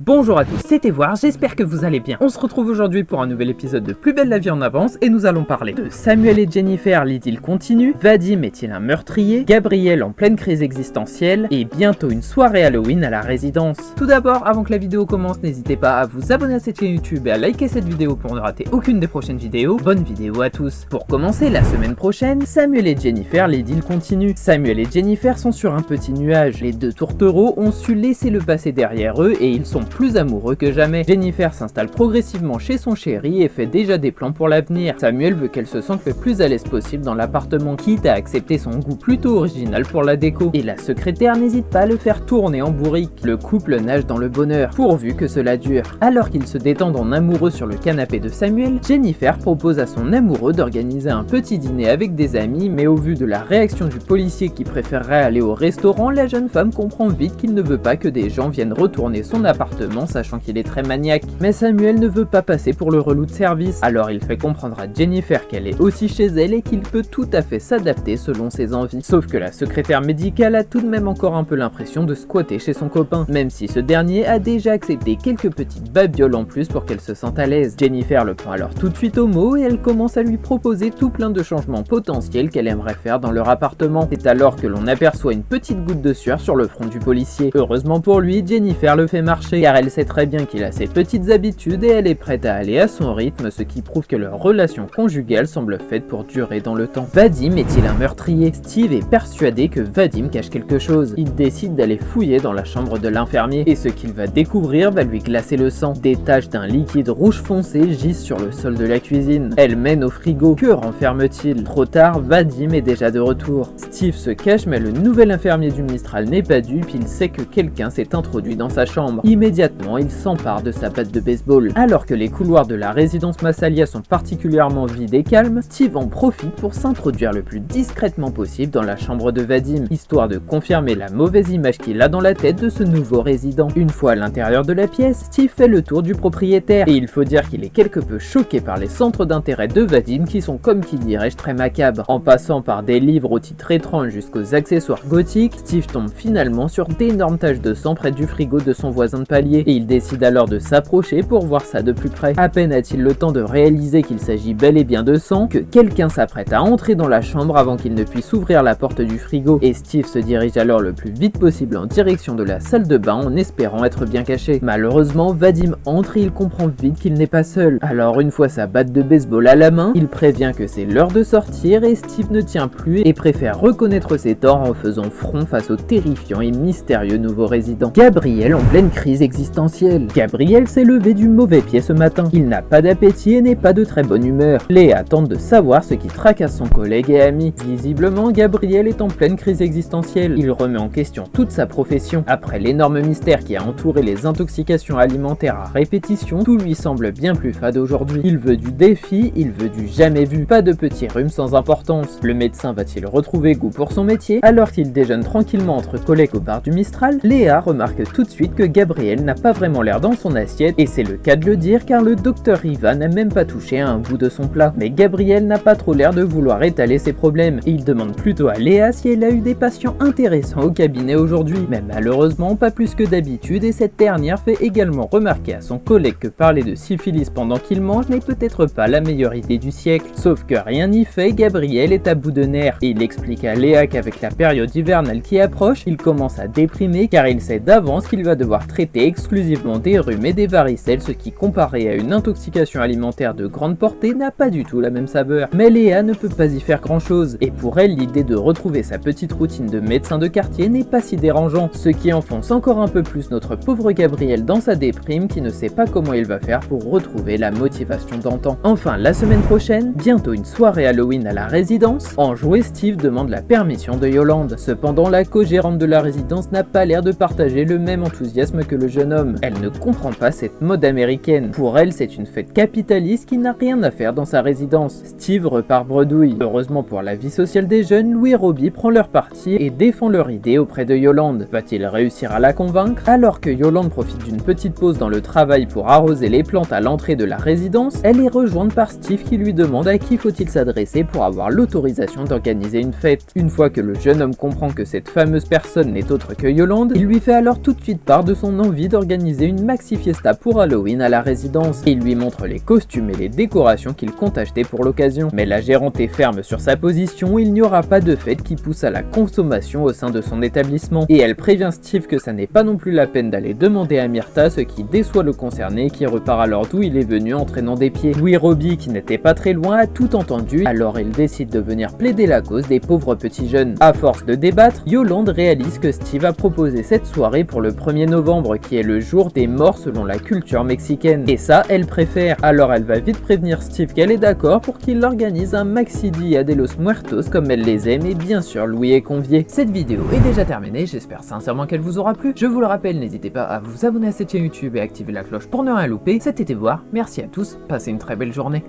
Bonjour à tous, c'était Voir, j'espère que vous allez bien. On se retrouve aujourd'hui pour un nouvel épisode de Plus belle la vie en avance et nous allons parler de Samuel et Jennifer, l'idylle continue, Vadim est-il un meurtrier, Gabriel en pleine crise existentielle et bientôt une soirée Halloween à la résidence. Tout d'abord, avant que la vidéo commence, n'hésitez pas à vous abonner à cette chaîne YouTube et à liker cette vidéo pour ne rater aucune des prochaines vidéos. Bonne vidéo à tous. Pour commencer, la semaine prochaine, Samuel et Jennifer, l'idylle continue. Samuel et Jennifer sont sur un petit nuage. Les deux tourtereaux ont su laisser le passé derrière eux et ils sont plus amoureux que jamais. Jennifer s'installe progressivement chez son chéri et fait déjà des plans pour l'avenir. Samuel veut qu'elle se sente le plus à l'aise possible dans l'appartement, quitte à accepter son goût plutôt original pour la déco. Et la secrétaire n'hésite pas à le faire tourner en bourrique. Le couple nage dans le bonheur, pourvu que cela dure. Alors qu'ils se détendent en amoureux sur le canapé de Samuel, Jennifer propose à son amoureux d'organiser un petit dîner avec des amis, mais au vu de la réaction du policier qui préférerait aller au restaurant, la jeune femme comprend vite qu'il ne veut pas que des gens viennent retourner son appartement, sachant qu'il est très maniaque. Mais Samuel ne veut pas passer pour le relou de service, alors il fait comprendre à Jennifer qu'elle est aussi chez elle et qu'il peut tout à fait s'adapter selon ses envies. Sauf que la secrétaire médicale a tout de même encore un peu l'impression de squatter chez son copain, même si ce dernier a déjà accepté quelques petites babioles en plus pour qu'elle se sente à l'aise. Jennifer le prend alors tout de suite au mot et elle commence à lui proposer tout plein de changements potentiels qu'elle aimerait faire dans leur appartement. C'est alors que l'on aperçoit une petite goutte de sueur sur le front du policier. Heureusement pour lui, Jennifer le fait marcher, car elle sait très bien qu'il a ses petites habitudes et elle est prête à aller à son rythme, ce qui prouve que leur relation conjugale semble faite pour durer dans le temps. Vadim est-il un meurtrier? Steve est persuadé que Vadim cache quelque chose. Il décide d'aller fouiller dans la chambre de l'infirmier et ce qu'il va découvrir va lui glacer le sang. Des taches d'un liquide rouge foncé gisent sur le sol de la cuisine. Elle mène au frigo. Que renferme-t-il? Trop tard, Vadim est déjà de retour. Steve se cache, mais le nouvel infirmier du Mistral n'est pas dupe, il sait que quelqu'un s'est introduit dans sa chambre. Immédiatement, il s'empare de sa batte de baseball. Alors que les couloirs de la résidence Massalia sont particulièrement vides et calmes, Steve en profite pour s'introduire le plus discrètement possible dans la chambre de Vadim, histoire de confirmer la mauvaise image qu'il a dans la tête de ce nouveau résident. Une fois à l'intérieur de la pièce, Steve fait le tour du propriétaire, et il faut dire qu'il est quelque peu choqué par les centres d'intérêt de Vadim qui sont, comme qui dirais-je, très macabres. En passant par des livres au titre étrange jusqu'aux accessoires gothiques, Steve tombe finalement sur d'énormes taches de sang près du frigo de son voisin de palier, et il décide alors de s'approcher pour voir ça de plus près. À peine a-t-il le temps de réaliser qu'il s'agit bel et bien de sang que quelqu'un s'apprête à entrer dans la chambre avant qu'il ne puisse ouvrir la porte du frigo, et Steve se dirige alors le plus vite possible en direction de la salle de bain en espérant être bien caché. Malheureusement, Vadim entre et il comprend vite qu'il n'est pas seul. Alors une fois sa batte de baseball à la main, il prévient que c'est l'heure de sortir et Steve ne tient plus et préfère reconnaître ses torts en faisant front face au terrifiant et mystérieux nouveau résident. Gabriel en pleine crise existentielle. Gabriel s'est levé du mauvais pied ce matin. Il n'a pas d'appétit et n'est pas de très bonne humeur. Léa tente de savoir ce qui tracasse son collègue et ami. Visiblement, Gabriel est en pleine crise existentielle. Il remet en question toute sa profession. Après l'énorme mystère qui a entouré les intoxications alimentaires à répétition, tout lui semble bien plus fade aujourd'hui. Il veut du défi, il veut du jamais vu. Pas de petits rhumes sans importance. Le médecin va-t-il retrouver goût pour son métier? Alors qu'il déjeune tranquillement entre collègues au bar du Mistral, Léa remarque tout de suite que Gabriel n'a pas vraiment l'air dans son assiette, et c'est le cas de le dire car le docteur Riva n'a même pas touché à un bout de son plat. Mais Gabriel n'a pas trop l'air de vouloir étaler ses problèmes, et il demande plutôt à Léa si elle a eu des patients intéressants au cabinet aujourd'hui. Mais malheureusement pas plus que d'habitude, et cette dernière fait également remarquer à son collègue que parler de syphilis pendant qu'il mange n'est peut-être pas la meilleure idée du siècle. Sauf que rien n'y fait, Gabriel est à bout de nerfs, et il explique à Léa qu'avec la période hivernale qui approche, il commence à déprimer car il sait d'avance qu'il va devoir traiter exclusivement des rhumes et des varicelles, ce qui comparé à une intoxication alimentaire de grande portée n'a pas du tout la même saveur. Mais Léa ne peut pas y faire grand chose, et pour elle l'idée de retrouver sa petite routine de médecin de quartier n'est pas si dérangeant, ce qui enfonce encore un peu plus notre pauvre Gabriel dans sa déprime qui ne sait pas comment il va faire pour retrouver la motivation d'antan. Enfin, la semaine prochaine, bientôt une soirée Halloween à la résidence. En jouet, Steve demande la permission de Yolande. Cependant, la co-gérante de la résidence n'a pas l'air de partager le même enthousiasme que le jeune homme. Elle ne comprend pas cette mode américaine. Pour elle, c'est une fête capitaliste qui n'a rien à faire dans sa résidence. Steve repart bredouille. Heureusement pour la vie sociale des jeunes, Louis et Robbie prend leur parti et défend leur idée auprès de Yolande. Va-t-il réussir à la convaincre? Alors que Yolande profite d'une petite pause dans le travail pour arroser les plantes à l'entrée de la résidence, elle est rejointe par Steve qui lui demande à qui faut-il s'adresser pour avoir l'autorisation d'organiser une fête. Une fois que le jeune homme comprend que cette fameuse personne n'est autre que Yolande, il lui fait alors tout de suite part de son envie d'organiser une maxi fiesta pour Halloween à la résidence. Il lui montre les costumes et les décorations qu'il compte acheter pour l'occasion. Mais la gérante est ferme sur sa position, il n'y aura pas de fête qui pousse à la consommation au sein de son établissement. Et elle prévient Steve que ça n'est pas non plus la peine d'aller demander à Myrtha, ce qui déçoit le concerné qui repart alors d'où il est venu en traînant des pieds. Louis Roby, qui n'était pas très loin, a tout entendu, alors il décide de venir plaider la cause des pauvres petits jeunes. À force de débattre, Yolande réalise que Steve a proposé cette soirée pour le 1er novembre, qui est le jour des morts selon la culture mexicaine. Et ça, elle préfère. Alors elle va vite prévenir Steve qu'elle est d'accord pour qu'il organise un maxi dia de los muertos comme elle les aime, et bien sûr Louis est convié. Cette vidéo est déjà terminée, j'espère sincèrement qu'elle vous aura plu. Je vous le rappelle, n'hésitez pas à vous abonner à cette chaîne YouTube et activer la cloche pour ne rien louper. C'était voir, merci à tous, passez une très belle journée.